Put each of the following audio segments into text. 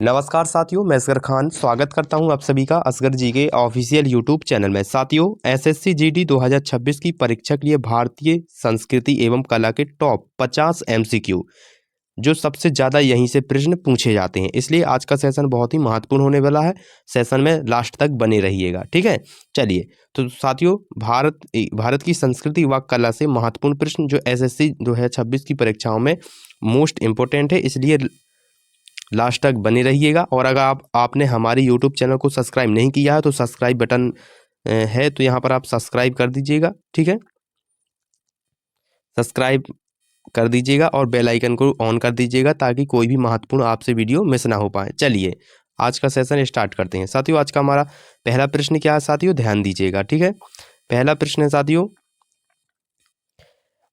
नमस्कार साथियों, मैं असगर खान स्वागत करता हूं आप सभी का असगर जी के ऑफिशियल यूट्यूब चैनल में। साथियों, एसएससी जीडी 2026 की परीक्षा के लिए भारतीय संस्कृति एवं कला के टॉप 50 एमसीक्यू जो सबसे ज़्यादा यहीं से प्रश्न पूछे जाते हैं, इसलिए आज का सेशन बहुत ही महत्वपूर्ण होने वाला है। सेशन में लास्ट तक बने रहिएगा, ठीक है। चलिए, तो साथियों, भारत की संस्कृति व कला से महत्वपूर्ण प्रश्न जो एसएससी 2026 की परीक्षाओं में मोस्ट इम्पोर्टेंट है, इसलिए लास्ट तक बने रहिएगा। और अगर आपने हमारे यूट्यूब चैनल को सब्सक्राइब नहीं किया है तो सब्सक्राइब बटन है, तो यहाँ पर आप सब्सक्राइब कर दीजिएगा, ठीक है। सब्सक्राइब कर दीजिएगा और बेल आइकन को ऑन कर दीजिएगा ताकि कोई भी महत्वपूर्ण आपसे वीडियो मिस ना हो पाए। चलिए, आज का सेशन स्टार्ट करते हैं। साथियों, आज का हमारा पहला प्रश्न क्या है साथियों, ध्यान दीजिएगा, ठीक है। पहला प्रश्न है साथियों,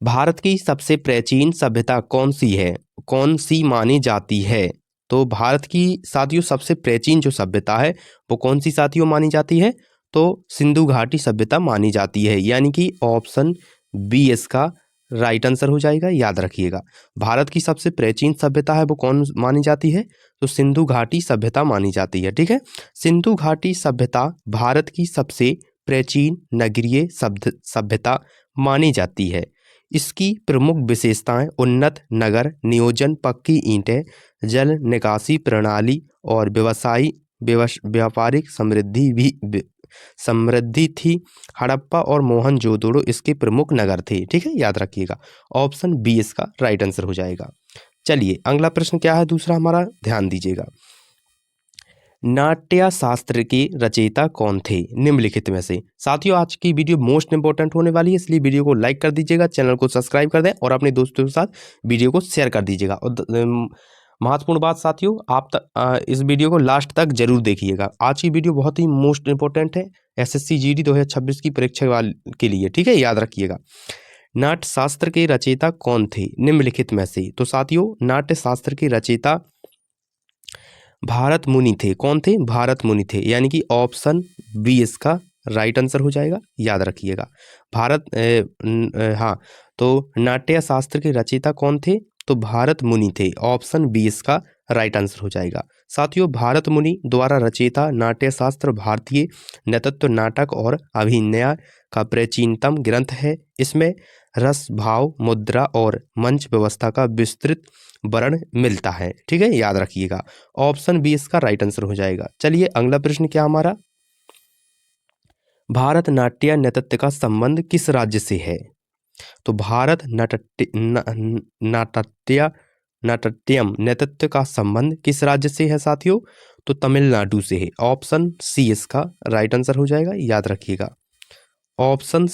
भारत की सबसे प्राचीन सभ्यता कौन सी है, कौन सी मानी जाती है। तो भारत की साथियों सबसे प्राचीन जो सभ्यता है वो कौन सी साथियों मानी जाती है, तो सिंधु घाटी सभ्यता मानी जाती है, यानी कि ऑप्शन बी इसका राइट आंसर हो जाएगा। याद रखिएगा, भारत की सबसे प्राचीन सभ्यता है वो कौन मानी जाती है, तो सिंधु घाटी सभ्यता मानी जाती है, ठीक है। सिंधु घाटी सभ्यता भारत की सबसे प्राचीन नगरीय सभ्यता मानी जाती है। इसकी प्रमुख विशेषताएं उन्नत नगर नियोजन, पक्की ईंटें, जल निकासी प्रणाली और व्यापारिक समृद्धि थी। हड़प्पा और मोहनजोदड़ो इसके प्रमुख नगर थे, ठीक है। याद रखिएगा, ऑप्शन बी इसका राइट आंसर हो जाएगा। चलिए, अगला प्रश्न क्या है दूसरा हमारा, ध्यान दीजिएगा। नाट्य शास्त्र के रचयिता कौन थे निम्नलिखित में से। साथियों, आज की वीडियो मोस्ट इंपोर्टेंट होने वाली है, इसलिए वीडियो को लाइक कर दीजिएगा, चैनल को सब्सक्राइब कर दें और अपने दोस्तों के साथ वीडियो को शेयर कर दीजिएगा। और महत्वपूर्ण बात साथियों, आप इस वीडियो को लास्ट तक जरूर देखिएगा। आज की वीडियो बहुत ही मोस्ट इंपोर्टेंट है एसएससी जीडी 2026 की परीक्षा के लिए, ठीक है। याद रखिएगा, नाट्य शास्त्र के रचयिता कौन थे निम्नलिखित में से। तो साथियों, नाट्य शास्त्र के रचयिता भारत मुनि थे। कौन थे, भारत मुनि थे, यानी कि ऑप्शन बी इसका राइट आंसर हो जाएगा। याद रखिएगा, हाँ, तो नाट्य शास्त्र के रचयिता कौन थे, तो भारत मुनि थे, ऑप्शन बी इसका राइट आंसर हो जाएगा। साथियों, भारत मुनि द्वारा रचयिता नाट्य शास्त्र भारतीय नेतृत्व नाटक और अभिनय का प्राचीनतम ग्रंथ है। इसमें रस, भाव, मुद्रा और मंच व्यवस्था का विस्तृत वर्णन मिलता है, ठीक है। याद रखिएगा, ऑप्शन बी इसका राइट आंसर हो जाएगा। चलिए, अगला प्रश्न क्या हमारा, भारत नाट्य नृत्य का संबंध किस राज्य से है। तो भारत नाट्यम नृत्य का संबंध किस राज्य से है साथियों, तो तमिलनाडु से है, ऑप्शन सी इसका राइट आंसर हो जाएगा। याद रखिएगा, ऑप्शन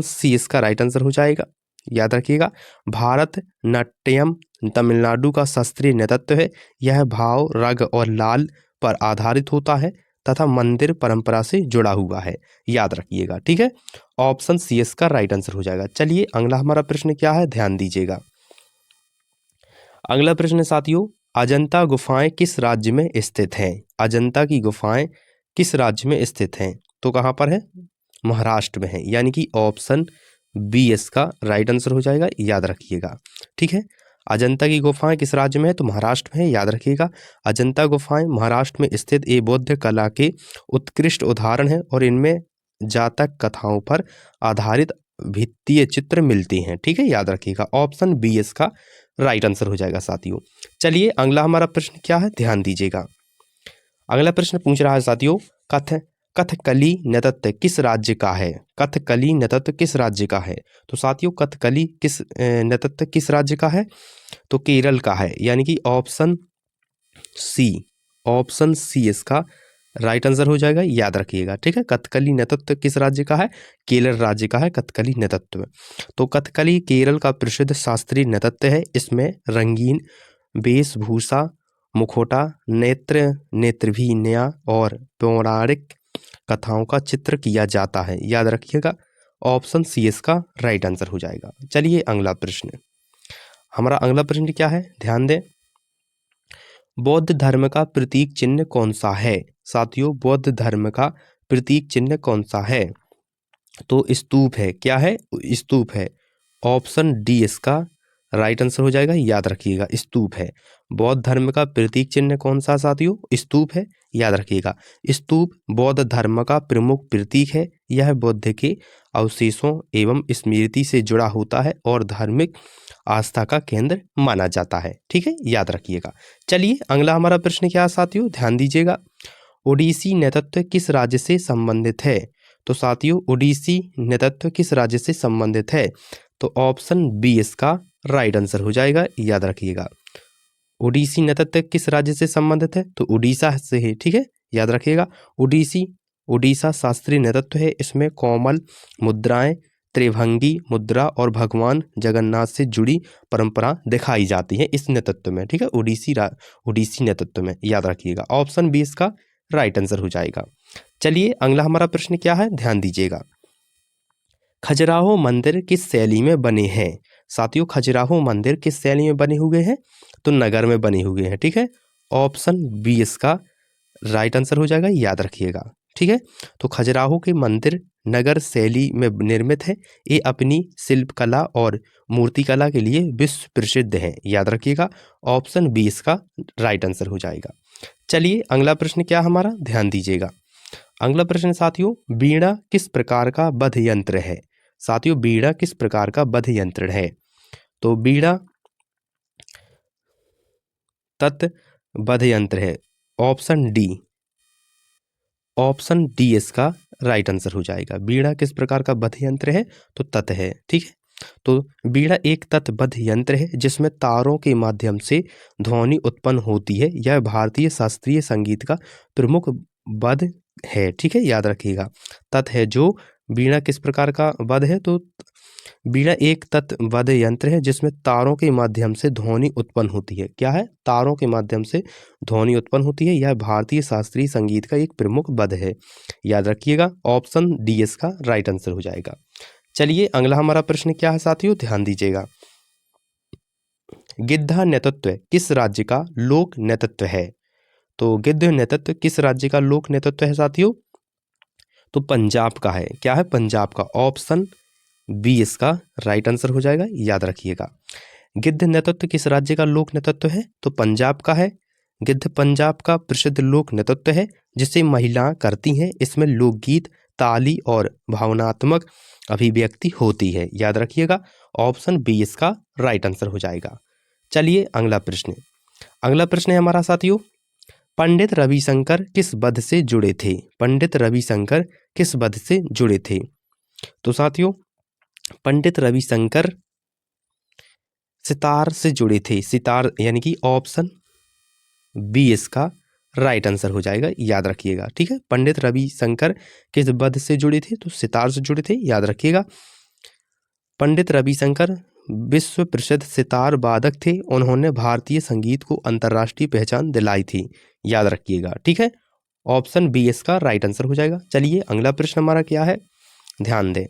सी इसका राइट आंसर हो जाएगा। याद रखिएगा, भारत नाट्यम तमिलनाडु का शास्त्रीय नृत्य है। यह भाव, राग और लाल पर आधारित होता है तथा मंदिर परंपरा से जुड़ा हुआ है। याद रखिएगा, ठीक है, ऑप्शन सी इसका राइट आंसर हो जाएगा। चलिए, अगला हमारा प्रश्न क्या है, ध्यान दीजिएगा। अगला प्रश्न साथियों, अजंता गुफाएं किस राज्य में स्थित हैं। अजंता की गुफाएं किस राज्य में स्थित हैं, तो कहाँ पर है, महाराष्ट्र में है, यानी कि ऑप्शन बी इसका राइट आंसर हो जाएगा। याद रखिएगा, ठीक है, अजंता की गुफाएं किस राज्य में है, तो महाराष्ट्र में है। याद रखिएगा, अजंता गुफाएं महाराष्ट्र में स्थित एक बौद्ध कला के उत्कृष्ट उदाहरण है और इनमें जातक कथाओं पर आधारित भित्तीय चित्र मिलते हैं, ठीक है। याद रखिएगा, ऑप्शन बी इसका राइट आंसर हो जाएगा साथियों। चलिए, अगला हमारा प्रश्न क्या है, ध्यान दीजिएगा। अगला प्रश्न पूछ रहा है साथियों, कथकली नृत्य किस राज्य का है। कथकली नृत्य किस राज्य का है, तो साथियों कथकली नृत्य किस राज्य का है, तो केरल का है, यानी कि ऑप्शन सी इसका राइट आंसर हो जाएगा। याद रखिएगा, ठीक है, कथकली नृत्य किस राज्य का है, केरल राज्य का है कथकली नृत्य। तो कथकली केरल का प्रसिद्ध शास्त्रीय नृत्य है। इसमें रंगीन वेशभूषा, मुखौटा, नेत्रभिनय और पौराणिक कथाओं का चित्र किया जाता है। याद रखिएगा, ऑप्शन सी इसका राइट आंसर हो जाएगा। चलिए, अगला प्रश्न, हमारा अगला प्रश्न क्या है, ध्यान दें। बौद्ध धर्म का प्रतीक चिन्ह कौन सा है। साथियों, बौद्ध धर्म का प्रतीक चिन्ह कौन सा है, तो स्तूप है। क्या है, स्तूप है, ऑप्शन डी इसका राइट आंसर हो जाएगा। याद रखिएगा, स्तूप है। बौद्ध धर्म का प्रतीक चिन्ह कौन सा साथियों? स्तूप है, याद रखिएगा। स्तूप बौद्ध धर्म का प्रमुख प्रतीक है। यह बुद्ध के अवशेषों एवं स्मृति से जुड़ा होता है और धार्मिक आस्था का केंद्र माना जाता है। ठीक है, याद रखिएगा। चलिए अगला हमारा प्रश्न क्या है साथियों, ध्यान दीजिएगा। ओडिसी नेतृत्व किस राज्य से संबंधित है? तो साथियों ओडिसी नेतृत्व किस राज्य से संबंधित है? तो ऑप्शन बी इसका राइट आंसर हो जाएगा, याद रखिएगा। ओडिसी नेतृत्व किस राज्य से संबंधित है? तो उड़ीसा से है। ठीक है, याद रखिएगा। उड़ीसा शास्त्रीय नृत्य है। इसमें कोमल मुद्राएं, त्रिभंगी मुद्रा और भगवान जगन्नाथ से जुड़ी परंपरा दिखाई जाती है इस नृत्य में। ठीक है, ओडिसी नृत्य में, याद रखिएगा। ऑप्शन बी इसका राइट आंसर हो जाएगा। चलिए अगला हमारा प्रश्न क्या है, ध्यान दीजिएगा। खजुराहो मंदिर किस शैली में बने हैं? साथियों खजुराहो मंदिर किस शैली में बने हुए हैं? तो नगर में बने हुए हैं। ठीक है, ऑप्शन बी इसका राइट आंसर हो जाएगा, याद रखिएगा। ठीक है, तो खजुराहो के मंदिर नगर शैली में निर्मित है। ये अपनी शिल्पकला और मूर्तिकला के लिए विश्व प्रसिद्ध है, याद रखिएगा। ऑप्शन बी इसका राइट आंसर हो जाएगा। चलिए अगला प्रश्न क्या हमारा, ध्यान दीजिएगा। अगला प्रश्न साथियों, वीणा किस प्रकार का वाद्य यंत्र है? साथियों वीणा किस प्रकार का वाद्य यंत्र है? तो वीणा तत् वाद्य यंत्र है। ऑप्शन डी इसका राइट आंसर हो जाएगा। वीणा किस प्रकार का वाद्य यंत्र है? तो तत् है। ठीक है, तो वीणा एक तत् वाद्य यंत्र है जिसमें तारों के माध्यम से ध्वनि उत्पन्न होती है। यह भारतीय शास्त्रीय संगीत का प्रमुख वाद्य है। ठीक है, याद रखिएगा। तत् है जो वीणा किस प्रकार का वाद्य है? तो वीणा एक तत् वाद्य यंत्र है जिसमें तारों के माध्यम से ध्वनि उत्पन्न होती है। क्या है? तारों के माध्यम से ध्वनि उत्पन्न होती है। यह भारतीय शास्त्रीय संगीत का एक प्रमुख वाद्य है, याद रखिएगा। ऑप्शन डी इसका राइट आंसर हो जाएगा। चलिए अगला हमारा प्रश्न क्या है साथियों, ध्यान दीजिएगा। गिद्धा नृत्य किस राज्य का लोक नृत्य है? तो गिद्ध नृत्य किस राज्य का लोक नृत्य है साथियों? तो पंजाब का है। क्या है? पंजाब का। ऑप्शन बी इसका राइट आंसर हो जाएगा, याद रखिएगा। गिद्ध नृत्य किस राज्य का लोक नृत्य है? तो पंजाब का है। गिद्ध पंजाब का प्रसिद्ध लोक नृत्य है जिसे महिलाएं करती हैं। इसमें लोकगीत, ताली और भावनात्मक अभिव्यक्ति होती है, याद रखिएगा। ऑप्शन बी इसका राइट आंसर हो जाएगा। चलिए अगला प्रश्न है हमारा साथियों। पंडित रविशंकर किस वध से जुड़े थे? पंडित रविशंकर किस वध से जुड़े थे? तो साथियों पंडित रविशंकर सितार से जुड़े थे। सितार यानी कि ऑप्शन बी इसका राइट आंसर हो जाएगा, याद रखिएगा। ठीक है, पंडित रविशंकर किस वध से जुड़े थे? तो सितार से जुड़े थे, याद रखिएगा। पंडित रविशंकर विश्व प्रसिद्ध सितार वादक थे। उन्होंने भारतीय संगीत को अंतर्राष्ट्रीय पहचान दिलाई थी, याद रखिएगा। ठीक है, ऑप्शन बी इसका राइट आंसर हो जाएगा। चलिए अगला प्रश्न हमारा क्या है, ध्यान दें।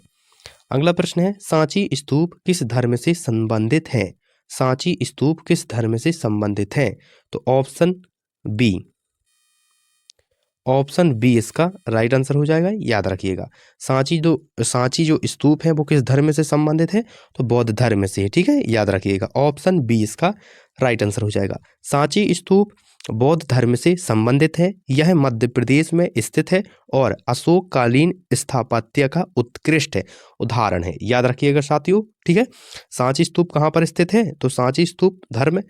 अगला प्रश्न है, सांची स्तूप किस धर्म से संबंधित है? सांची स्तूप किस धर्म से संबंधित है? तो ऑप्शन बी इसका राइट आंसर हो जाएगा, याद रखिएगा। सांची जो स्तूप है वो किस धर्म से संबंधित है? तो बौद्ध धर्म से। ठीक है, याद रखिएगा। ऑप्शन बी इसका राइट आंसर हो जाएगा। सांची स्तूप बौद्ध धर्म से संबंधित है। यह मध्य प्रदेश में स्थित है और अशोककालीन स्थापत्य का उत्कृष्ट उदाहरण है, याद रखिएगा साथियों। ठीक है, सांची स्तूप कहाँ पर स्थित है? तो सांची स्तूप धर्म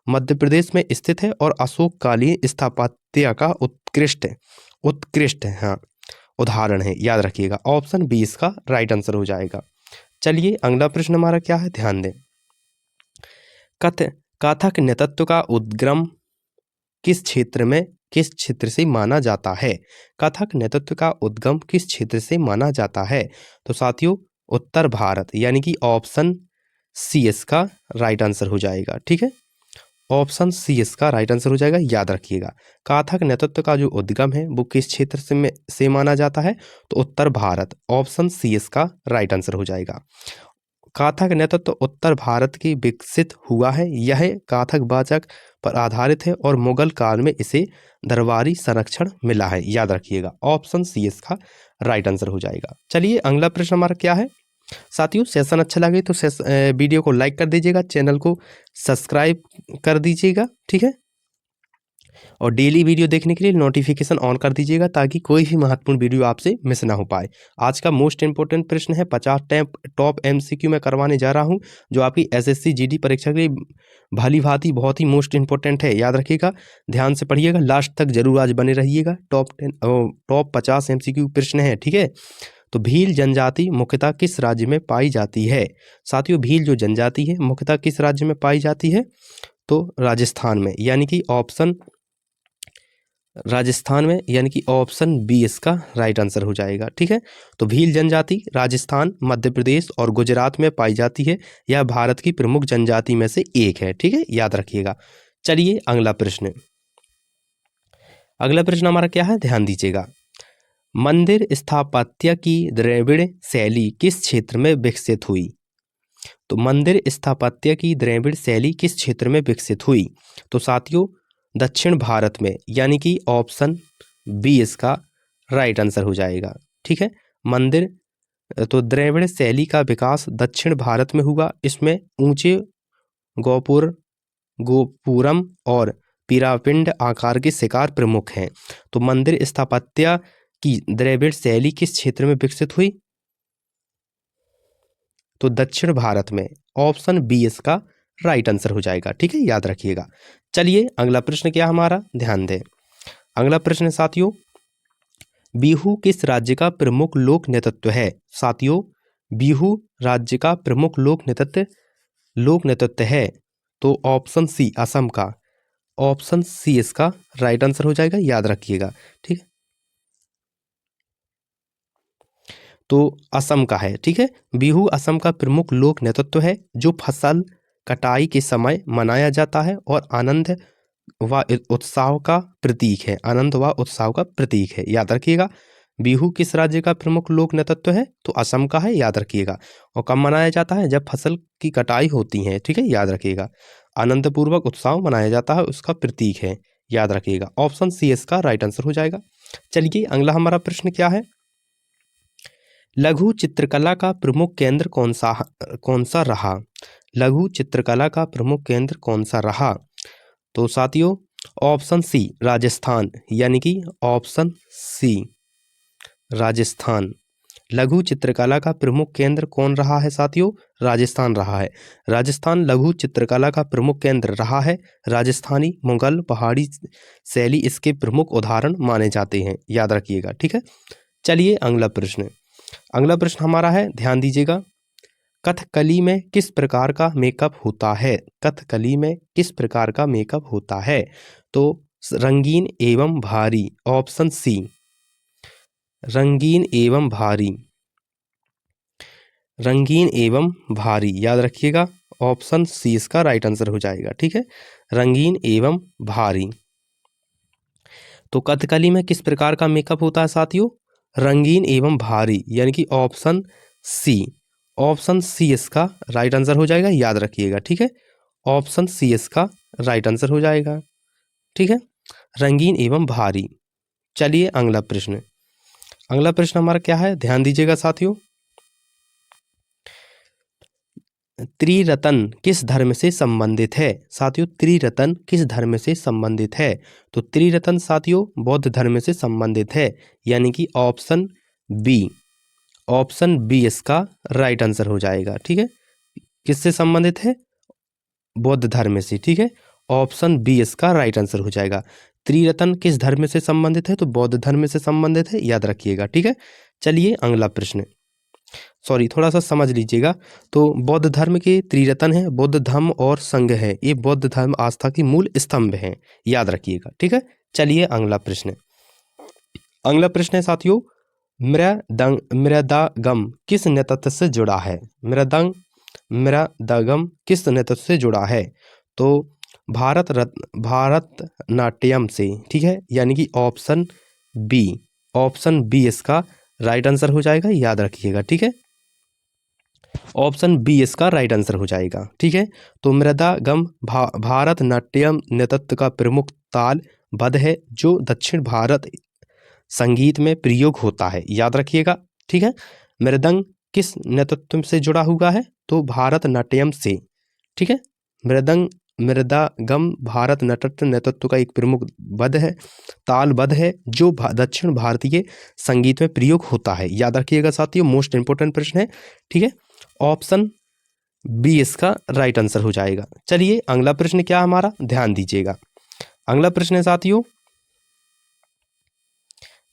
मध्य प्रदेश में स्थित है और अशोककालीन स्थापत्य का उत्कृष्ट हाँ उदाहरण है, याद रखिएगा। ऑप्शन बी इसका राइट आंसर हो जाएगा। चलिए अगला प्रश्न हमारा क्या है, ध्यान दें। कथक नृत्य का उद्गम किस क्षेत्र से माना जाता है? कथक नृत्य का उद्गम किस क्षेत्र से माना जाता है? तो साथियों उत्तर भारत, यानी कि ऑप्शन सी इसका राइट आंसर हो जाएगा। ठीक है, ऑप्शन सी इसका राइट आंसर हो जाएगा, याद रखिएगा। कथक नृत्य का जो उद्गम है वो किस क्षेत्र से माना जाता है? तो उत्तर भारत। ऑप्शन सी इसका राइट आंसर हो जाएगा। कथक नृत्य उत्तर भारत की विकसित हुआ है। यह कथक वाचक पर आधारित है और मुगल काल में इसे दरबारी संरक्षण मिला है, याद रखिएगा। ऑप्शन सी इसका राइट आंसर हो जाएगा। चलिए अगला प्रश्न हमारा क्या है, साथियों सेशन अच्छा लगे तो वीडियो को लाइक कर दीजिएगा, चैनल को सब्सक्राइब कर दीजिएगा, ठीक है। और डेली वीडियो देखने के लिए नोटिफिकेशन ऑन कर दीजिएगा ताकि कोई भी महत्वपूर्ण वीडियो आपसे मिस ना हो पाए। आज का मोस्ट इंपोर्टेंट प्रश्न है 50 टॉप एमसीक्यू में करवाने जा रहा हूं, जो आपकी एसएससी जीडी परीक्षा के लिए भली भांति बहुत ही मोस्ट इंपोर्टेंट है। याद रखिएगा, ध्यान से पढ़िएगा, लास्ट तक जरूर आज बने रहिएगा। टॉप 50 एमसीक्यू प्रश्न है, ठीक है। तो भील जनजाति मुख्यतः किस राज्य में पाई जाती है? साथियों, भील जो जनजाति है मुख्यतः किस राज्य में पाई जाती है? तो राजस्थान में, यानी कि ऑप्शन राजस्थान में, यानी कि ऑप्शन बी इसका राइट आंसर हो जाएगा, ठीक है। तो भील जनजाति राजस्थान, मध्य प्रदेश और गुजरात में पाई जाती है। यह भारत की प्रमुख जनजाति में से एक है, ठीक है, याद रखिएगा। चलिए अगला प्रश्न हमारा क्या है, ध्यान दीजिएगा। मंदिर स्थापत्य की द्रविड़ शैली किस क्षेत्र में विकसित हुई? तो मंदिर स्थापत्य की द्रविड़ शैली किस क्षेत्र में विकसित हुई? तो साथियों दक्षिण भारत में, यानी कि ऑप्शन बी इसका राइट आंसर हो जाएगा, ठीक है। मंदिर तो द्रविड़ शैली का विकास दक्षिण भारत में हुआ। इसमें ऊंचे गोपुरम और पिरामिड आकार के शिकार प्रमुख हैं। तो मंदिर स्थापत्य की द्रविड़ शैली किस क्षेत्र में विकसित हुई? तो दक्षिण भारत में, ऑप्शन बी इसका राइट आंसर हो जाएगा, ठीक है, याद रखिएगा। चलिए अगला प्रश्न क्या हमारा, ध्यान दें। अगला प्रश्न साथियों, बिहू किस राज्य का प्रमुख लोक नृत्य है? साथियों बिहू राज्य का प्रमुख लोक नृत्य है। तो ऑप्शन सी असम का, ऑप्शन सी इसका राइट आंसर हो जाएगा, याद रखिएगा, ठीक है। तो असम का है, ठीक है। बिहू असम का प्रमुख लोक नृत्य है जो फसल कटाई के समय मनाया जाता है और आनंद व उत्साह का प्रतीक है। आनंद व उत्साह का प्रतीक है, याद रखिएगा। बिहू किस राज्य का प्रमुख लोक नृत्य है? तो असम का है, याद रखिएगा। और कब मनाया जाता है? जब फसल की कटाई होती है, ठीक है, याद रखिएगा। आनंदपूर्वक उत्साह मनाया जाता है, उसका प्रतीक है, याद रखिएगा। ऑप्शन सी इसका राइट आंसर हो जाएगा। चलिए अगला हमारा प्रश्न क्या है, लघु चित्रकला का प्रमुख केंद्र कौन सा रहा? लघु चित्रकला का प्रमुख केंद्र कौन सा रहा? तो साथियों ऑप्शन सी राजस्थान, यानी कि ऑप्शन सी राजस्थान। लघु चित्रकला का प्रमुख केंद्र कौन रहा है साथियों? राजस्थान रहा है। राजस्थान लघु चित्रकला का प्रमुख केंद्र रहा है। राजस्थानी, मुगल, पहाड़ी शैली इसके प्रमुख उदाहरण माने जाते हैं, याद रखिएगा, ठीक है। चलिए अगला प्रश्न हमारा है, ध्यान दीजिएगा। कथकली में किस प्रकार का मेकअप होता है? कथकली में किस प्रकार का मेकअप होता है? तो रंगीन एवं भारी, ऑप्शन सी रंगीन एवं भारी। रंगीन एवं भारी, याद रखिएगा, ऑप्शन सी इसका राइट आंसर हो जाएगा, ठीक है, रंगीन एवं भारी। तो कथकली में किस प्रकार का मेकअप होता है साथियों? रंगीन एवं भारी, यानी कि ऑप्शन सी इसका राइट आंसर हो जाएगा, याद रखिएगा, ठीक है। ऑप्शन सी इसका राइट आंसर हो जाएगा, ठीक है, रंगीन एवं भारी। चलिए अगला प्रश्न हमारा क्या है, ध्यान दीजिएगा साथियों। त्रिरत्न किस धर्म से संबंधित है? साथियों त्रिरत्न किस धर्म से संबंधित है? तो त्रिरत्न साथियों बौद्ध धर्म से संबंधित है, यानी कि ऑप्शन बी इसका राइट आंसर हो जाएगा, ठीक है। किससे संबंधित है? बौद्ध धर्म से, ठीक है, ऑप्शन बी इसका राइट आंसर हो जाएगा। त्रिरत्न किस धर्म से संबंधित है? तो बौद्ध धर्म से संबंधित है, याद रखिएगा, ठीक है। चलिए अगला प्रश्न, थोड़ा सा समझ लीजिएगा। तो बौद्ध धर्म के त्रिरत्न है, बुद्ध, धम्म और संघ है। ये बौद्ध धर्म आस्था की मूल स्तंभ हैं, याद रखिएगा, ठीक है। चलिए अगला प्रश्न है साथियों, मृदंगम किस नृत्य से जुड़ा है? मृदंगम किस नृत्य से जुड़ा है? तो भारतनाट्यम से, ठीक है, यानी कि ऑप्शन बी इसका राइट आंसर हो जाएगा, याद रखिएगा, ठीक है। ऑप्शन बी इसका राइट आंसर हो जाएगा, ठीक है। तो मृदंगम भारतनाट्यम नृत्य का प्रमुख ताल बद्ध है जो दक्षिण भारत संगीत में प्रयोग होता है, याद रखिएगा, ठीक है। मृदंग किस नेतृत्व से जुड़ा हुआ है? तो भारतनाट्यम से। ठीक है, मृदंगम भारतनाट्यम नेतृत्व का एक प्रमुख बद्ध है, तालबद्ध है, जो दक्षिण भारतीय संगीत में प्रयोग होता है। याद रखिएगा साथियों, मोस्ट इंपोर्टेंट प्रश्न है। ठीक है, ऑप्शन बी इसका राइट आंसर हो जाएगा। चलिए अगला प्रश्न क्या हमारा, ध्यान दीजिएगा। अगला प्रश्न है साथियों,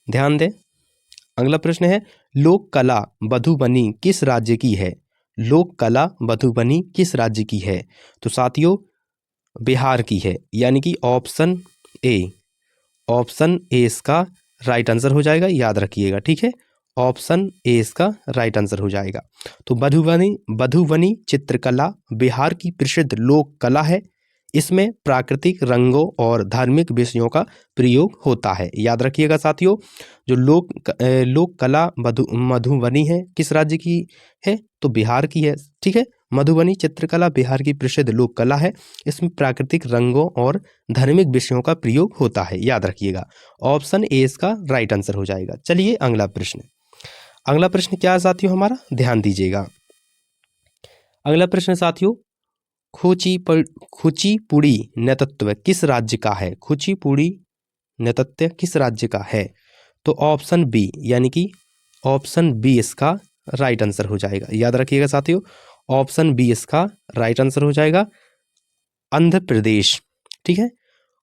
ध्यान दें। अगला प्रश्न है, लोक कला मधुबनी किस राज्य की है? लोक कला मधुबनी किस राज्य की है? तो साथियों बिहार की है, यानी कि ऑप्शन ए इसका राइट आंसर हो जाएगा। याद रखिएगा, ठीक है, ऑप्शन ए इसका राइट आंसर हो जाएगा। तो मधुबनी चित्रकला बिहार की प्रसिद्ध लोक कला है। इसमें प्राकृतिक रंगों और धार्मिक विषयों का प्रयोग होता है। याद रखिएगा साथियों, जो लोक कला मधुबनी है किस राज्य की है? तो बिहार की है। ठीक है, मधुबनी चित्रकला बिहार की प्रसिद्ध लोक कला है। इसमें प्राकृतिक रंगों और धार्मिक विषयों का प्रयोग होता है। याद रखिएगा, ऑप्शन ए इसका राइट आंसर हो जाएगा। चलिए अगला प्रश्न। अगला प्रश्न क्या है साथियों हमारा, ध्यान दीजिएगा। अगला प्रश्न साथियों, कुचिपुड़ी नृत्य किस राज्य का है? कुचिपुड़ी नृत्य किस राज्य का है? तो ऑप्शन बी, यानी कि ऑप्शन बी इसका राइट आंसर हो जाएगा। याद रखिएगा साथियों, ऑप्शन बी इसका राइट आंसर हो जाएगा, आंध्र प्रदेश। ठीक है,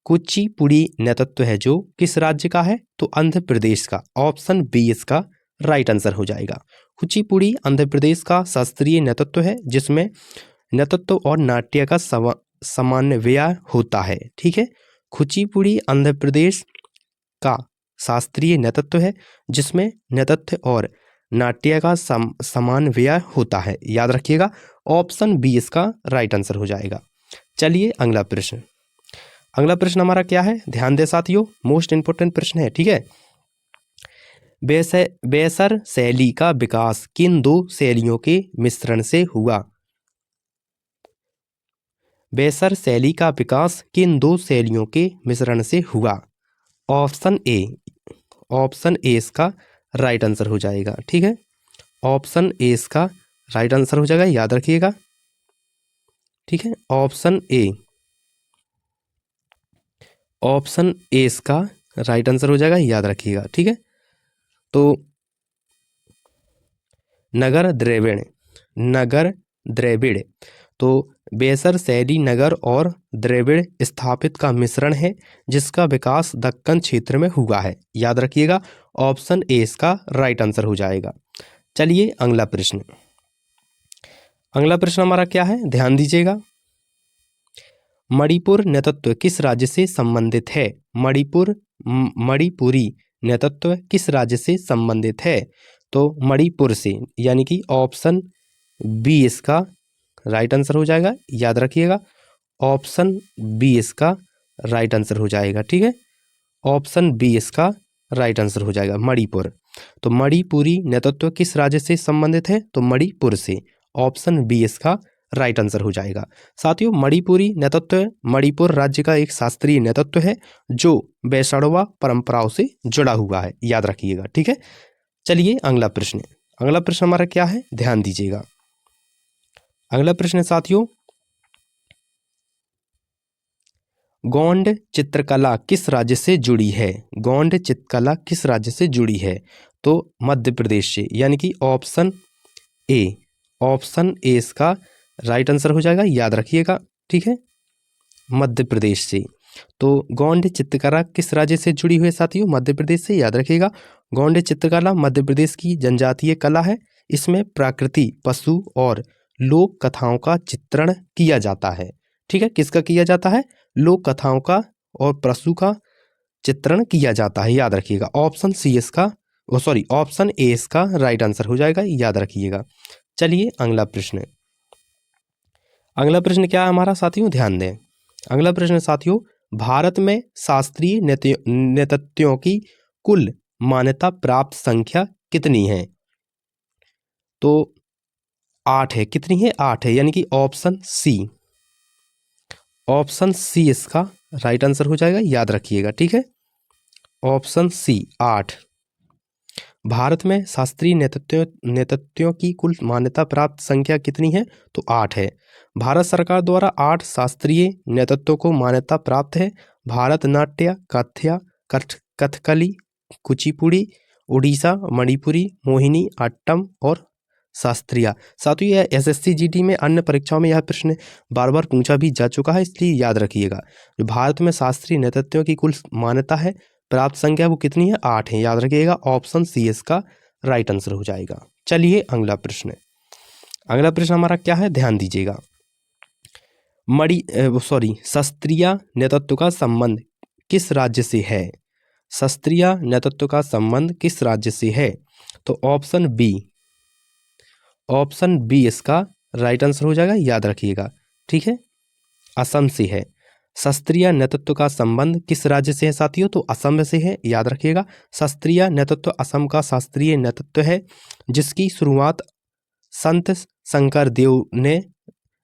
कुचिपुड़ी नृत्य है जो किस राज्य का है? तो आंध्र प्रदेश का। ऑप्शन बी इसका राइट आंसर हो जाएगा। कुचिपुड़ी आंध्र प्रदेश का शास्त्रीय नृत्य है, जिसमें नृत्य और नाट्य का समन्वय होता है। ठीक है, कुचिपुड़ी आंध्र प्रदेश का शास्त्रीय नृत्य है, जिसमें नृत्य और नाट्य का समन्वय होता है। याद रखिएगा, ऑप्शन बी इसका राइट आंसर हो जाएगा। चलिए अगला प्रश्न। अगला प्रश्न हमारा क्या है, ध्यान दे साथियों, मोस्ट इंपोर्टेंट प्रश्न है। ठीक है, बेसर शैली का विकास किन दो शैलियों के मिश्रण से हुआ? बेसर शैली का विकास किन दो शैलियों के मिश्रण से हुआ? ऑप्शन ए इसका राइट आंसर हो जाएगा। ठीक है, ऑप्शन ए इसका राइट आंसर हो जाएगा। याद रखिएगा, ठीक है, ऑप्शन ए इसका राइट आंसर हो जाएगा। याद रखिएगा, ठीक है। तो नगर द्रविड़ तो बेसर शैली नगर और द्रविड़ स्थापित का मिश्रण है, जिसका विकास दक्कन क्षेत्र में हुआ है। याद रखिएगा, ऑप्शन ए इसका राइट आंसर हो जाएगा। चलिए अगला प्रश्न। अगला प्रश्न हमारा क्या है, ध्यान दीजिएगा। मणिपुर नृत्य किस राज्य से संबंधित है? मणिपुरी नृत्य किस राज्य से संबंधित है? तो मणिपुर से, यानी कि ऑप्शन बी इसका राइट आंसर हो जाएगा। याद रखिएगा, ऑप्शन बी इसका राइट आंसर हो जाएगा। ठीक है, ऑप्शन बी इसका राइट आंसर हो जाएगा, मणिपुर। तो मणिपुरी नृत्य किस राज्य से संबंधित है? तो मणिपुर से। ऑप्शन बी इसका राइट आंसर हो जाएगा। साथियों, मणिपुरी नृत्य मणिपुर राज्य का एक शास्त्रीय नृत्य है, जो वैष्णव परंपराओं से जुड़ा हुआ है। याद रखिएगा, ठीक है। चलिए अगला प्रश्न। अगला प्रश्न हमारा क्या है, ध्यान दीजिएगा। अगला प्रश्न साथियों, गोंड चित्रकला किस राज्य से जुड़ी है? गोंड चित्रकला किस राज्य से जुड़ी है? तो मध्य प्रदेश से, यानी कि ऑप्शन ए इसका राइट आंसर हो जाएगा। याद रखिएगा, ठीक है, मध्य प्रदेश से। तो गोंड चित्रकला किस राज्य से जुड़ी हुई है साथियों? मध्य प्रदेश से। याद रखिएगा, गोंड चित्रकला मध्य प्रदेश की जनजातीय कला है। इसमें प्रकृति, पशु और लोक कथाओं का चित्रण किया जाता है। ठीक है, किसका किया जाता है? लोक कथाओं का और पशु का चित्रण किया जाता है। याद रखिएगा, ऑप्शन ऑप्शन ए इसका राइट आंसर हो जाएगा। याद रखिएगा। चलिए अगला प्रश्न। अगला प्रश्न क्या है हमारा साथियों, ध्यान दें। अगला प्रश्न साथियों, भारत में शास्त्रीय नृत्यों की कुल मान्यता प्राप्त संख्या कितनी है? तो 8 है। कितनी है? 8 है, यानी कि ऑप्शन सी इसका राइट आंसर हो जाएगा। याद रखिएगा, ठीक है, ऑप्शन सी 8। भारत में शास्त्रीय नेतृत्वों की कुल मान्यता प्राप्त संख्या कितनी है? तो 8 है। भारत सरकार द्वारा 8 शास्त्रीय नेतृत्वों को मान्यता प्राप्त है। भारतनाट्य, कथकली, कुचिपुड़ी, उड़ीसा, मणिपुरी, मोहिनी अट्टम और शास्त्रीय। साथियों, यह एसएससी जीडी में अन्य परीक्षाओं में यह प्रश्न बार बार पूछा भी जा चुका है, इसलिए याद रखिएगा। जो भारत में शास्त्रीय नेतृत्वों की कुल मान्यता है प्राप्त संख्या वो कितनी है? 8 है। याद रखिएगा, ऑप्शन सी इसका राइट आंसर हो जाएगा। चलिए अगला प्रश्न। अगला प्रश्न हमारा क्या है? ध्यान दीजिएगा। शास्त्रीय नेतृत्व का संबंध किस राज्य से है? शास्त्रीय नेतृत्व का संबंध किस राज्य से है? तो ऑप्शन बी इसका राइट आंसर हो जाएगा। याद रखिएगा, ठीक है, असम से है। शास्त्रीय नेतृत्व का संबंध किस राज्य से है साथियों? तो असम से है। याद रखिएगा, शास्त्रीय नेतृत्व असम का शास्त्रीय नेतृत्व है, जिसकी शुरुआत संत शंकर देव ने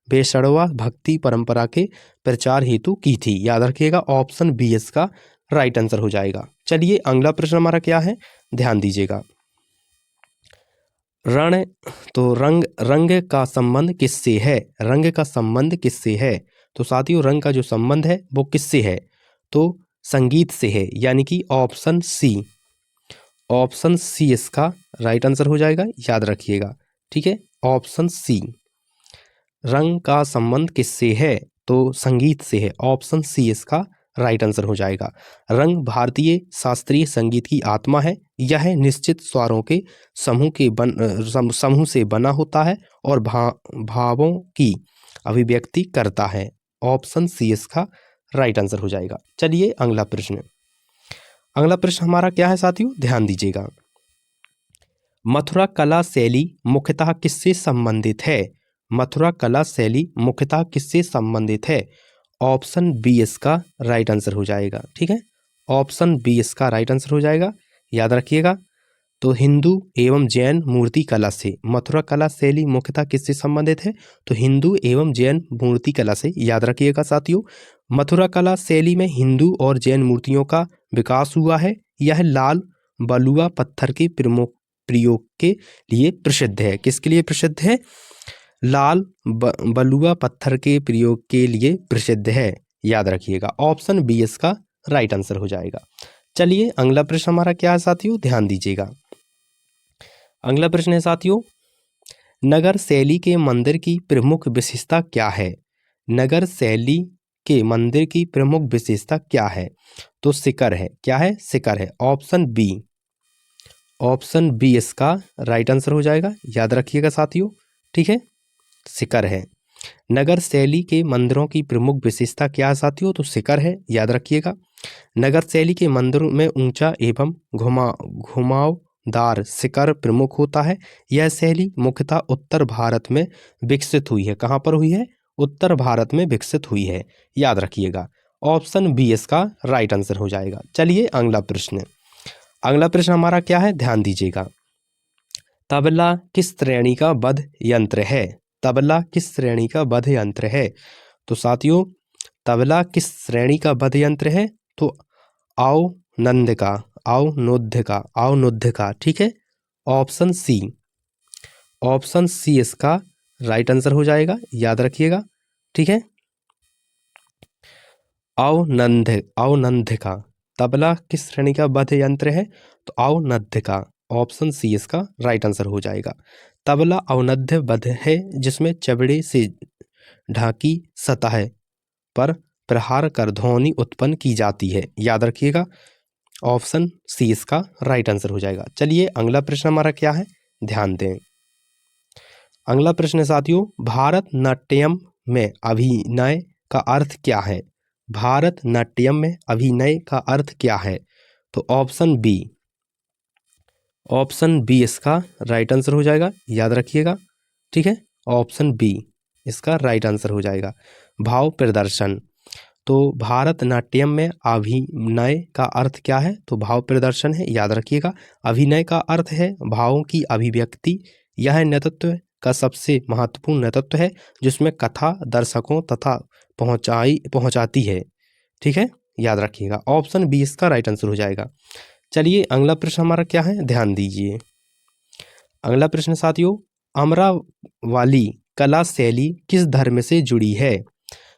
बेसड़वा भक्ति परंपरा के प्रचार हेतु की थी। याद रखिएगा, ऑप्शन बी इसका राइट आंसर हो जाएगा। चलिए अगला प्रश्न हमारा क्या है? ध्यान दीजिएगा। रंग का संबंध किससे है? रंग का संबंध किससे है? तो साथियों, रंग का जो संबंध है वो किससे है? तो संगीत से है, यानी कि ऑप्शन सी इसका राइट आंसर हो जाएगा। याद रखिएगा, ठीक है, ऑप्शन सी। रंग का संबंध किससे है? तो संगीत से है। ऑप्शन सी इसका राइट आंसर हो जाएगा। रंग भारतीय शास्त्रीय संगीत की आत्मा है। यह निश्चित स्वरों के समूह से बना होता है और भावों की अभिव्यक्ति करता है। ऑप्शन सी इसका राइट आंसर हो जाएगा। चलिए अगला प्रश्न। अगला प्रश्न हमारा क्या है साथियों? ध्यान दीजिएगा। मथुरा कला शैली मुख्यतः किससे संबंधित है? मथुरा कला शैली मुख्यतः किससे संबंधित है? ऑप्शन बी इसका राइट आंसर हो जाएगा, ठीक है, ऑप्शन बी इसका राइट आंसर हो जाएगा। याद रखिएगा, तो हिंदू एवं जैन मूर्ति कला से मथुरा कला शैली मुख्यतः किससे संबंधित है? तो हिंदू एवं जैन मूर्ति कला से। याद रखिएगा साथियों, मथुरा कला शैली में हिंदू और जैन मूर्तियों का विकास हुआ है। यह लाल बलुआ पत्थर के प्रयोग के लिए प्रसिद्ध है। किसके लिए प्रसिद्ध है? लाल बलुआ पत्थर के प्रयोग के लिए प्रसिद्ध है। याद रखिएगा, ऑप्शन बी इसका राइट आंसर हो जाएगा। चलिए अगला प्रश्न हमारा क्या है साथियों? ध्यान दीजिएगा। अगला प्रश्न है साथियों, नगर शैली के मंदिर की प्रमुख विशेषता क्या है? नगर शैली के मंदिर की प्रमुख विशेषता क्या है? तो शिखर है। क्या है? शिखर है। ऑप्शन बी इसका राइट आंसर हो जाएगा। याद रखिएगा साथियों, ठीक है, शिखर है। नगर शैली के मंदिरों की प्रमुख विशेषता क्या है साथियों? तो शिखर है। याद रखिएगा, नगर शैली के मंदिरों में ऊंचा एवं घुमावदार शिखर प्रमुख होता है। यह शैली मुख्यतः उत्तर भारत में विकसित हुई है। कहाँ पर हुई है? उत्तर भारत में विकसित हुई है। याद रखिएगा, ऑप्शन बी इसका राइट आंसर हो जाएगा। चलिए अगला प्रश्न। अगला प्रश्न हमारा क्या है? ध्यान दीजिएगा। तबला किस श्रेणी का वाद्य यंत्र है? तबला किस श्रेणी का वाद्य यंत्र है? तो साथियों, तबला किस श्रेणी का वाद्य यंत्र है? तो अवनोद्य का, ठीक है, ऑप्शन सी इसका राइट आंसर हो जाएगा। याद रखिएगा, ठीक है, अवनोद्य का। तबला किस श्रेणी का वाद्य यंत्र है? तो अवनोद्य का। ऑप्शन सी इसका राइट आंसर हो जाएगा। तबला अवनोद्य वाद्य है जिसमें चमड़े से ढकी सतह पर प्रहार कर ध्वनि उत्पन्न की जाती है। याद रखिएगा, ऑप्शन सी इसका राइट आंसर हो जाएगा। चलिए अगला प्रश्न हमारा क्या है? ध्यान दें। अगला प्रश्न है साथियों, भारतनाट्यम में अभिनय का अर्थ क्या है? भारतनाट्यम में अभिनय का अर्थ क्या है? तो ऑप्शन बी इसका राइट आंसर हो जाएगा। याद रखिएगा, ठीक है, ऑप्शन बी इसका राइट आंसर हो जाएगा। भाव प्रदर्शन। तो भारतनाट्यम में अभिनय का अर्थ क्या है? तो भाव प्रदर्शन है। याद रखिएगा, अभिनय का अर्थ है भावों की अभिव्यक्ति। यह नेतृत्व का सबसे महत्वपूर्ण नेतृत्व है जिसमें कथा दर्शकों तथा पहुंचाती है, ठीक है, याद रखिएगा, ऑप्शन बी इसका राइट आंसर हो जाएगा। चलिए अगला प्रश्न हमारा क्या है, ध्यान दीजिए। अगला प्रश्न साथियों, अमरावाली कला शैली किस धर्म से जुड़ी है?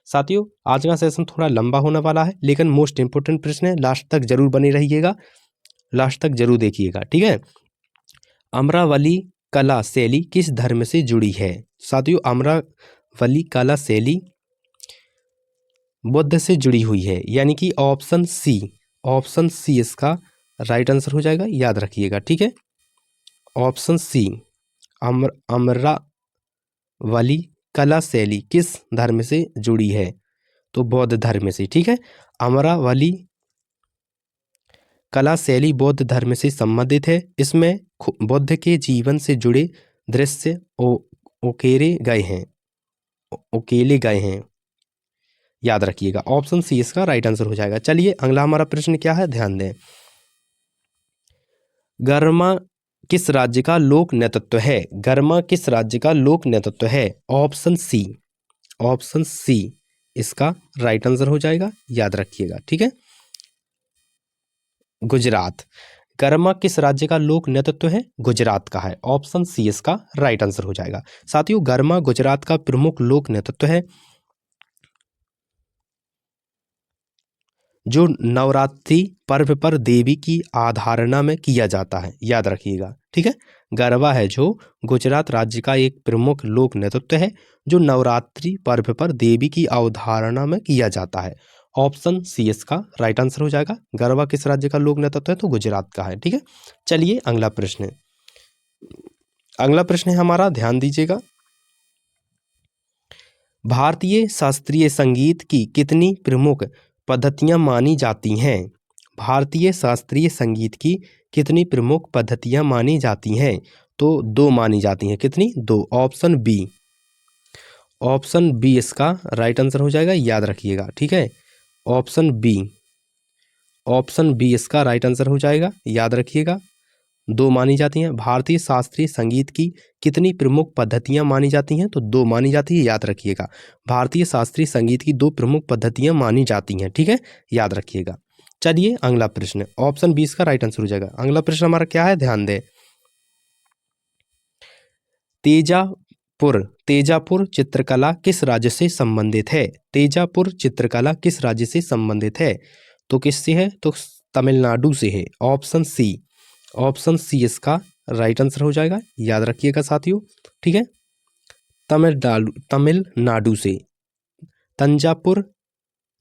साथियों आज का सेशन थोड़ा लंबा होने वाला है, लेकिन मोस्ट इंपोर्टेंट प्रश्न है, लास्ट तक जरूर बने रहिएगा, लास्ट तक जरूर देखिएगा, ठीक है। अमरावली कला शैली किस धर्म से जुड़ी है? साथियों अमरावली कला शैली बुद्ध से जुड़ी हुई है, यानी कि ऑप्शन सी इसका राइट आंसर हो जाएगा, याद रखिएगा, ठीक है। ऑप्शन सी अमरावली कला शैली किस धर्म से जुड़ी है? तो बौद्ध धर्म से, ठीक है। अमरावली कला शैली बौद्ध धर्म से संबंधित है। इसमें बुद्ध के जीवन से जुड़े दृश्य उकेले गए हैं, याद रखिएगा। ऑप्शन सी इसका राइट आंसर हो जाएगा। चलिए अगला हमारा प्रश्न क्या है, ध्यान दें। गरमा किस राज्य का लोक नेतृत्व है? गरमा किस राज्य का लोक नेतृत्व है? ऑप्शन सी इसका राइट आंसर हो जाएगा, याद रखिएगा, ठीक है। गुजरात। गरमा किस राज्य का लोक नेतृत्व है? गुजरात का है। ऑप्शन सी इसका राइट आंसर हो जाएगा। साथियों गरमा गुजरात का प्रमुख लोक नेतृत्व है, जो नवरात्रि पर्व पर देवी की आराधना में किया जाता है, याद रखिएगा, ठीक है। गरबा है जो गुजरात राज्य का एक प्रमुख लोक नृत्य है, जो नवरात्रि पर्व पर देवी की अवधारणा में किया जाता है। ऑप्शन सी इसका राइट आंसर हो जाएगा। गरबा किस राज्य का लोक नृत्य है? तो गुजरात का है, ठीक है। चलिए अगला प्रश्न है हमारा, ध्यान दीजिएगा। भारतीय शास्त्रीय संगीत की कितनी प्रमुख पद्धतियां मानी जाती हैं? भारतीय शास्त्रीय संगीत की कितनी प्रमुख पद्धतियां मानी जाती हैं? तो 2 मानी जाती हैं। कितनी? 2। ऑप्शन बी इसका राइट आंसर हो जाएगा, याद रखिएगा, ठीक है। ऑप्शन बी इसका राइट आंसर हो जाएगा, याद रखिएगा। 2 मानी जाती हैं। भारतीय शास्त्रीय संगीत की कितनी प्रमुख पद्धतियां मानी जाती हैं? तो 2 मानी जाती है, याद रखिएगा। भारतीय शास्त्रीय संगीत की 2 प्रमुख पद्धतियां मानी जाती हैं, ठीक है, याद रखिएगा। चलिए अगला प्रश्न, ऑप्शन 20 का राइट आंसर हो जाएगा। अगला प्रश्न हमारा क्या है, ध्यान दें। तेजापुर चित्रकला किस राज्य से संबंधित है? तेजापुर चित्रकला किस राज्य से संबंधित है? तो किससे है? तो तमिलनाडु से है। ऑप्शन सी इसका राइट आंसर हो जाएगा, याद रखिएगा साथियों, ठीक है। तमिलनाडु से।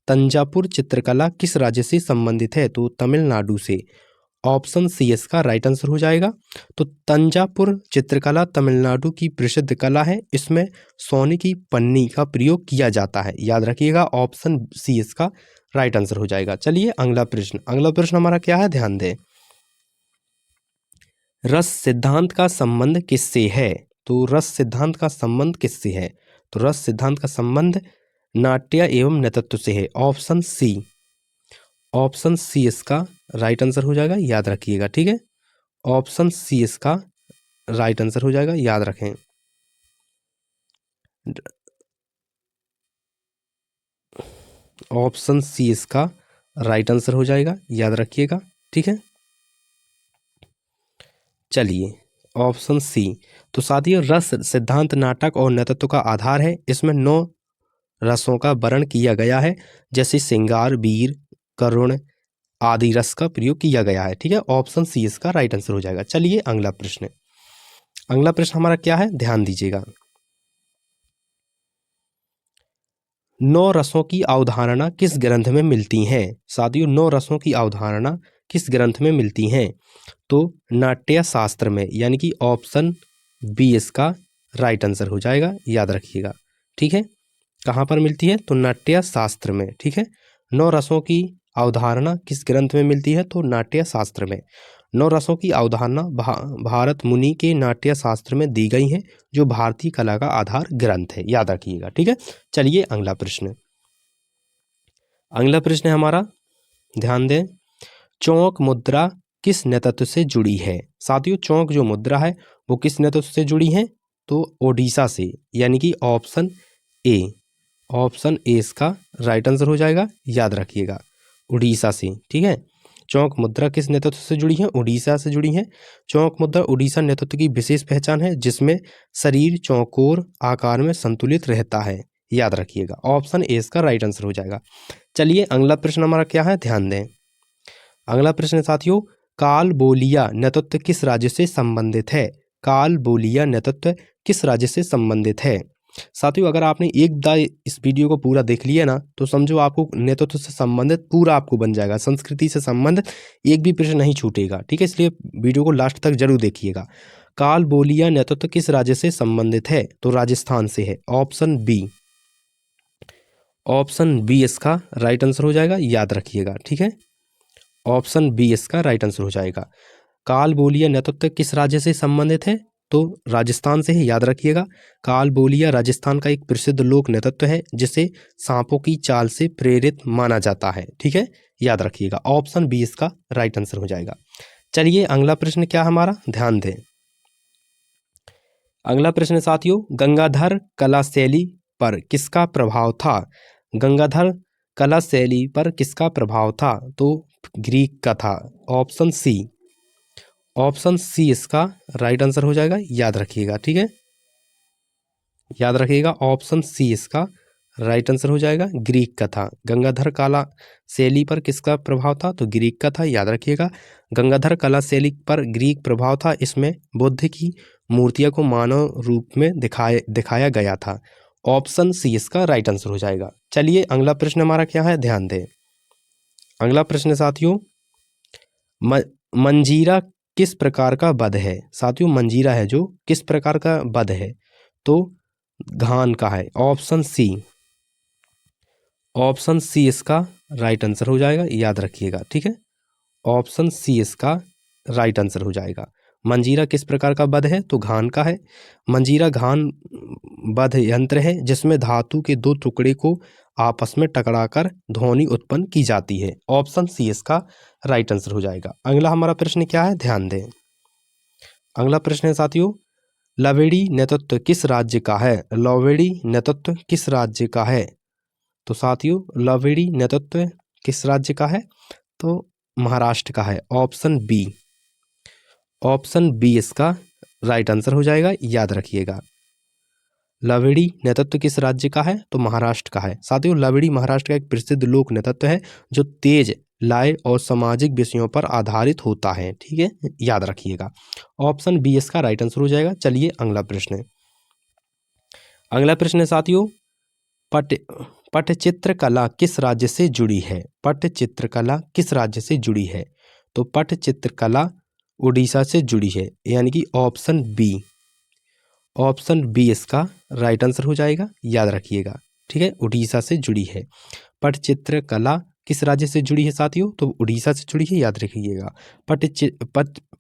तंजापुर चित्रकला किस राज्य से संबंधित है? तो तमिलनाडु से। ऑप्शन सी इसका राइट आंसर हो जाएगा। तो तंजापुर चित्रकला तमिलनाडु की प्रसिद्ध कला है। इसमें सोने की पन्नी का प्रयोग किया जाता है, याद रखिएगा। ऑप्शन सी इसका राइट आंसर हो जाएगा। चलिए अगला प्रश्न हमारा क्या है, ध्यान दें। रस सिद्धांत का संबंध किससे है? तो रस सिद्धांत का संबंध किससे है? तो रस सिद्धांत का संबंध नाट्य एवं नृत्य से है। ऑप्शन सी इसका राइट आंसर हो जाएगा, याद रखिएगा, ठीक है। ऑप्शन सी इसका राइट आंसर हो जाएगा, याद रखें। ऑप्शन सी इसका राइट आंसर हो जाएगा, याद रखिएगा, ठीक है। चलिए ऑप्शन सी। तो साथियों रस सिद्धांत नाटक और नृत्य का आधार है। इसमें 9 रसों का वर्णन किया गया है, जैसे श्रृंगार, वीर, करुण आदि रस का प्रयोग किया गया है, ठीक है। ऑप्शन सी इसका राइट आंसर हो जाएगा। चलिए अगला प्रश्न हमारा क्या है, ध्यान दीजिएगा। 9 रसों की अवधारणा किस ग्रंथ में मिलती है? साथियों 9 रसों की अवधारणा किस ग्रंथ में मिलती हैं? तो नाट्य शास्त्र में, यानी कि ऑप्शन बी इसका राइट आंसर हो जाएगा, याद रखिएगा, ठीक है। कहाँ पर मिलती है? तो नाट्य शास्त्र में, ठीक है। 9 रसों की अवधारणा किस ग्रंथ में मिलती है? तो नाट्य शास्त्र में। 9 रसों की अवधारणा भारत मुनि के नाट्य शास्त्र में दी गई है, जो भारतीय कला का आधार ग्रंथ है, याद रखिएगा, ठीक है। चलिए अगला प्रश्न है हमारा, ध्यान दें। चौक मुद्रा किस नृत्य से जुड़ी है? साथियों चौक जो मुद्रा है वो किस नृत्य से जुड़ी है? तो ओडिशा से, यानी कि ऑप्शन ए इसका राइट आंसर हो जाएगा, याद रखिएगा, उड़ीसा से, ठीक है। चौक मुद्रा किस नेतृत्व से जुड़ी है? उड़ीसा से जुड़ी है। चौक मुद्रा उड़ीसा नेतृत्व की विशेष पहचान है, जिसमें शरीर चौकोर आकार में संतुलित रहता है। याद रखिएगा, ऑप्शन ए इसका राइट आंसर हो जाएगा। चलिए अगला प्रश्न हमारा क्या है, ध्यान दें। अगला प्रश्न साथियों, कालबोलिया नेतृत्व किस राज्य से संबंधित है? कालबोलिया नेतृत्व किस राज्य से संबंधित है? साथियों अगर आपने एक बार इस वीडियो को पूरा देख लिया ना, तो समझो आपको नेतृत्व से संबंधित पूरा आपको बन जाएगा, संस्कृति से संबंधित एक भी प्रश्न नहीं छूटेगा, ठीक है। इसलिए वीडियो को लास्ट तक जरूर देखिएगा। कालबोलिया नेतृत्व किस राज्य से संबंधित है? तो राजस्थान से है। ऑप्शन बी, ऑप्शन बी इसका राइट आंसर हो जाएगा, याद रखिएगा, ठीक है। ऑप्शन बी इसका राइट आंसर हो जाएगा। कालबोलिया नेतृत्व किस राज्य से संबंधित है? तो राजस्थान से ही, याद रखिएगा। कालबोलिया राजस्थान का एक प्रसिद्ध लोक नृत्य है, जिसे सांपों की चाल से प्रेरित माना जाता है, ठीक है, याद रखिएगा। ऑप्शन बी इसका राइट आंसर हो जाएगा। चलिए अगला प्रश्न क्या हमारा, ध्यान दें। अगला प्रश्न साथियों, गंगाधर कला शैली पर किसका प्रभाव था? गंगाधर कला शैली पर किसका प्रभाव था? तो ग्रीक का था। ऑप्शन सी, ऑप्शन सी इसका राइट आंसर हो जाएगा, याद रखिएगा, ठीक है, याद रखिएगा। ऑप्शन सी इसका राइट आंसर हो जाएगा, ग्रीक का था। गंगाधर कला शैली पर किसका प्रभाव था? तो ग्रीक का था, याद रखिएगा। गंगाधर कला शैली पर ग्रीक प्रभाव था। इसमें बुद्ध की मूर्तियों को मानव रूप में दिखाया गया था। ऑप्शन सी इसका राइट आंसर हो जाएगा। चलिए अगला प्रश्न हमारा क्या है, ध्यान दें। अगला प्रश्न साथियों, मंजीरा किस प्रकार का बध है? साथियों मंजीरा है जो किस प्रकार का बध है? तो घान का है। ऑप्शन सी, ऑप्शन सी इसका राइट आंसर हो जाएगा, याद रखिएगा, ठीक है। ऑप्शन सी इसका राइट आंसर हो जाएगा। मंजीरा किस प्रकार का बध है? तो घान का है। मंजीरा घान बध यंत्र है, जिसमें धातु के दो टुकड़े को आपस में टकराकर ध्वनि उत्पन्न की जाती है। ऑप्शन सी इसका राइट आंसर हो जाएगा। अगला हमारा प्रश्न क्या है, ध्यान दें। अगला प्रश्न है साथियों, लवेड़ी नेतृत्व किस राज्य का है? लवेड़ी नेतृत्व किस राज्य का है? तो साथियों लवेड़ी नेतृत्व किस राज्य का है? तो महाराष्ट्र का है। ऑप्शन बी, ऑप्शन बी इसका राइट आंसर हो जाएगा, याद रखिएगा। लवेड़ी नेतृत्व किस राज्य का है? तो महाराष्ट्र का है। साथियों लवेड़ी महाराष्ट्र का एक प्रसिद्ध लोक नृत्य है, जो तेज लय और सामाजिक विषयों पर आधारित होता है, ठीक है, याद रखिएगा। ऑप्शन बी इसका राइट आंसर हो जाएगा। चलिए अगला प्रश्न, अगला प्रश्न है साथियों, पटचित्र कला किस राज्य से जुड़ी है? पटचित्र कला किस राज्य से जुड़ी है? तो पटचित्र कला उड़ीसा से जुड़ी है, यानी कि ऑप्शन बी, ऑप्शन बी इसका राइट आंसर हो जाएगा, याद रखिएगा, ठीक है, उड़ीसा से जुड़ी है। पटचित्र कला किस राज्य से जुड़ी है साथियों? तो उड़ीसा से जुड़ी है, याद रखिएगा।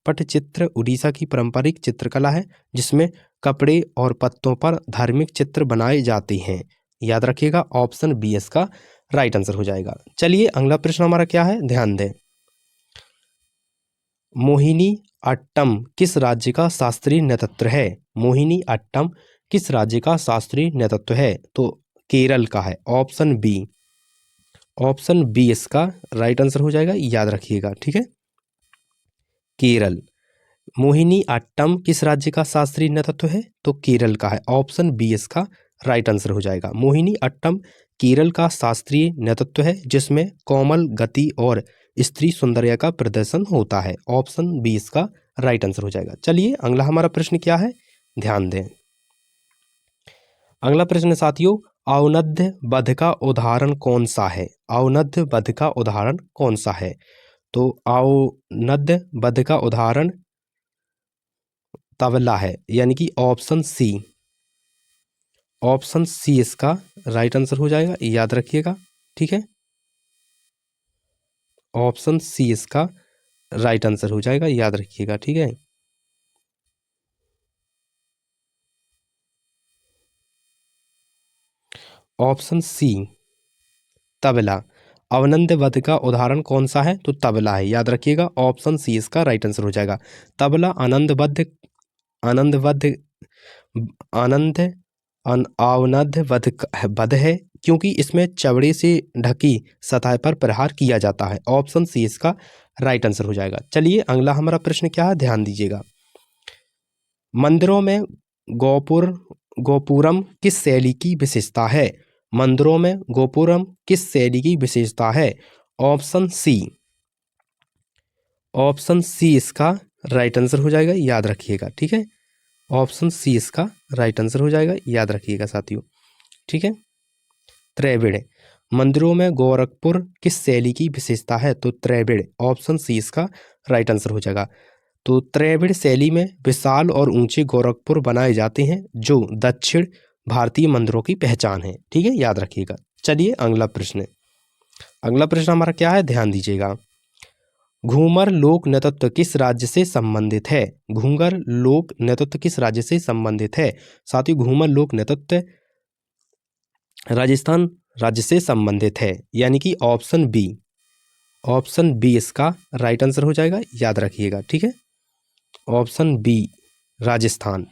पटचित्र उड़ीसा की पारंपरिक चित्रकला है, जिसमें कपड़े और पत्तों पर धार्मिक चित्र बनाए जाते हैं, याद रखिएगा। ऑप्शन बी इसका राइट आंसर हो जाएगा। चलिए अगला प्रश्न हमारा क्या है, ध्यान दें। मोहिनी अट्टम किस राज्य का शास्त्रीय नृत्य है? मोहिनी अट्टम किस राज्य का शास्त्रीय नृत्य है? तो केरल का है। ऑप्शन बी, ऑप्शन बी इसका राइट आंसर हो जाएगा, याद रखिएगा, ठीक है, केरल। मोहिनी अट्टम किस राज्य का शास्त्रीय नृत्य है? तो केरल का है। ऑप्शन बी इसका राइट आंसर हो जाएगा। मोहिनी अट्टम केरल का शास्त्रीय नृत्य है, जिसमें कोमल गति और स्त्री सौंदर्य का प्रदर्शन होता है। ऑप्शन बी इसका राइट आंसर हो जाएगा। चलिए अगला हमारा प्रश्न क्या है, ध्यान दें। अगला प्रश्न साथियों, औनध्य वध का उदाहरण कौन सा है? औनध्य वध का उदाहरण कौन सा है? तो औनध्य वध का उदाहरण तबला है, यानी कि ऑप्शन सी, ऑप्शन सी इसका राइट आंसर हो जाएगा, याद रखिएगा, ठीक है, ऑप्शन सी इसका राइट आंसर हो जाएगा, याद रखिएगा, ठीक है। ऑप्शन सी तबला, अवनंद वध का उदाहरण कौन सा है? तो तबला है, याद रखिएगा। ऑप्शन सी इसका राइट आंसर हो जाएगा। तबला आनंद वध, आनंद वध, आनंद अवनद वध है, क्योंकि इसमें चवड़े से ढकी सतह पर प्रहार किया जाता है। ऑप्शन सी इसका राइट आंसर हो जाएगा। चलिए अगला हमारा प्रश्न क्या है, ध्यान दीजिएगा। मंदिरों में गोपुरम किस शैली की विशेषता है? मंदिरों में गोपुरम किस शैली की विशेषता है? ऑप्शन सी इसका राइट आंसर हो जाएगा, याद रखिएगा। ठीक है, ऑप्शन सी इसका राइट आंसर हो जाएगा, याद रखिएगा साथियों। ठीक है, त्रैविड़ मंदिरों में गोरखपुर किस शैली की विशेषता है? तो त्रैविड़, ऑप्शन सी इसका राइट आंसर हो जाएगा। तो त्रैविड़ शैली में विशाल और ऊंचे गोरखपुर बनाए जाते हैं जो दक्षिण भारतीय मंदिरों की पहचान है। ठीक है, याद रखिएगा। चलिए अगला प्रश्न हमारा क्या है, ध्यान दीजिएगा। घूमर लोक नृत्य किस राज्य से संबंधित है? घूमर लोक नृत्य किस राज्य से संबंधित है? साथियों, घूमर लोक नृत्य राजस्थान राज्य से संबंधित है, यानी कि ऑप्शन बी इसका राइट आंसर हो जाएगा, याद रखिएगा। ठीक है, ऑप्शन बी राजस्थान।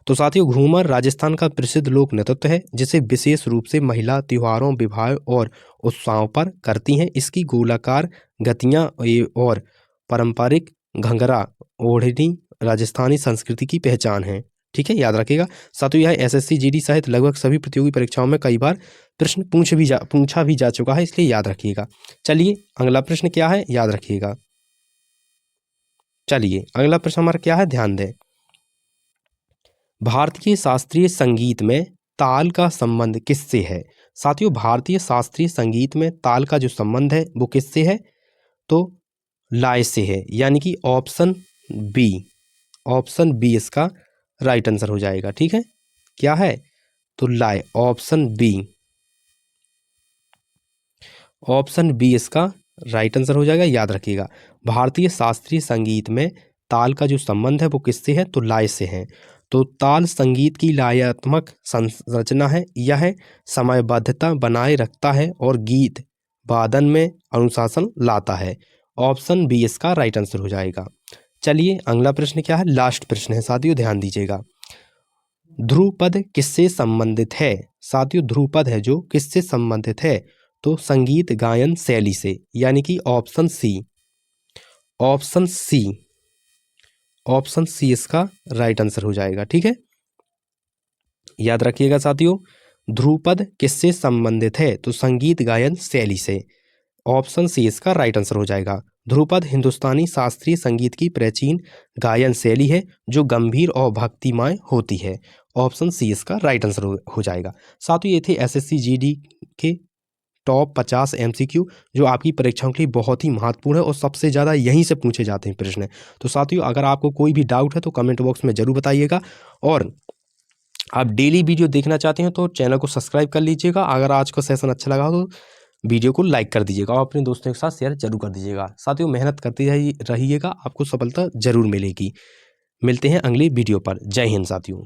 तो साथियों, घूमर राजस्थान का प्रसिद्ध लोक नृत्य है जिसे विशेष रूप से महिला त्योहारों, विवाह और उत्सवों पर करती हैं। इसकी गोलाकार गतियां और पारंपरिक घंघरा ओढ़नी राजस्थानी संस्कृति की पहचान है। ठीक है, याद रखिएगा साथियों। यह एसएससी जीडी सहित लगभग सभी प्रतियोगी परीक्षाओं में कई बार प्रश्न पूछा भी जा चुका है, इसलिए याद रखिएगा। चलिए अगला प्रश्न क्या है, याद रखिएगा। चलिए अगला प्रश्न हमारा क्या है, ध्यान दें। भारतीय शास्त्रीय संगीत में ताल का संबंध किससे है? साथियों, भारतीय शास्त्रीय संगीत में ताल का जो संबंध है वो किससे है? तो लय से है, यानी कि ऑप्शन बी इसका राइट आंसर हो जाएगा। ठीक है, क्या है? तो लय, ऑप्शन बी इसका राइट आंसर हो जाएगा, याद रखिएगा। भारतीय शास्त्रीय संगीत में ताल का जो संबंध है वो किससे है? तो लय से है। तो ताल संगीत की लयात्मक संरचना है, यह समयबद्धता बनाए रखता है और गीत वादन में अनुशासन लाता है। ऑप्शन बी इसका राइट आंसर हो जाएगा। चलिए अगला प्रश्न क्या है, लास्ट प्रश्न है साथियों, ध्यान दीजिएगा। ध्रुपद किससे संबंधित है? साथियों, ध्रुपद है जो किससे संबंधित है? तो संगीत गायन शैली से, यानी कि ऑप्शन सी इसका राइट आंसर हो जाएगा। ठीक है, याद रखिएगा साथियों, ध्रुपद किससे संबंधित है? तो संगीत गायन शैली से। ऑप्शन सी इसका राइट आंसर हो जाएगा। ध्रुपद हिंदुस्तानी शास्त्रीय संगीत की प्राचीन गायन शैली है जो गंभीर और भक्तिमय होती है। ऑप्शन सी इसका राइट आंसर हो जाएगा। साथियों, ये थे एसएससी जीडी के टॉप 50 एमसीक्यू जो आपकी परीक्षाओं के लिए बहुत ही महत्वपूर्ण है और सबसे ज़्यादा यहीं से पूछे जाते हैं प्रश्न। तो साथियों, अगर आपको कोई भी डाउट है तो कमेंट बॉक्स में ज़रूर बताइएगा, और आप डेली वीडियो देखना चाहते हैं तो चैनल को सब्सक्राइब कर लीजिएगा। अगर आज का सेशन अच्छा लगा तो वीडियो को लाइक कर दीजिएगा और अपने दोस्तों के साथ शेयर जरूर कर दीजिएगा। साथियों, मेहनत करते रहिएगा, आपको सफलता जरूर मिलेगी। मिलते हैं अगली वीडियो पर। जय हिंद साथियों।